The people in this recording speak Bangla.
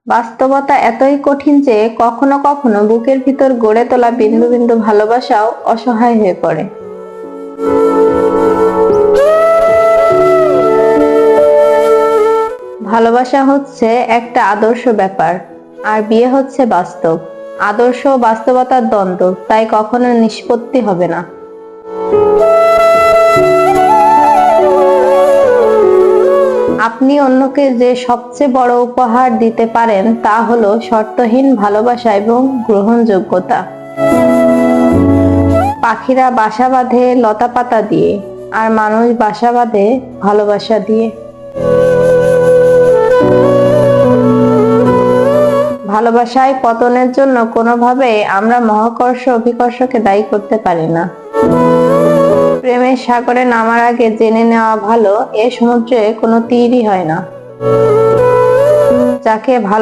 বাস্তবতা এতই কঠিন যে কখনো কখনো বুকের ভিতর গড়ে তোলা বিন্দু বিন্দু ভালোবাসাও অসহায় হয়ে পড়ে। ভালোবাসা হচ্ছে একটা আদর্শ ব্যাপার, আর বিয়ে হচ্ছে বাস্তব। আদর্শ ও বাস্তবতার দ্বন্দ্ব, তাই কখনো নিষ্পত্তি হবে না। আপনি অন্যকে যে সবচেয়ে বড় উপহার দিতে পারেন তা হলো শর্তহীন ভালোবাসা এবং গ্রহণযোগ্যতা। পাখিরা বাসা বাঁধে লতাপাতা দিয়ে, আর মানুষ বাসা বাঁধে ভালোবাসা দিয়ে। ভালোবাসায় পতনের জন্য কোনোভাবেই আমরা মহাকর্ষ অভিকর্ষকে দায়ী করতে পারি না। প্রেমের সাগরে নামার আগে জেনে নেওয়া ভালো, এ সমুদ্রে কোনো তীরই হয় না। যাকে ভালো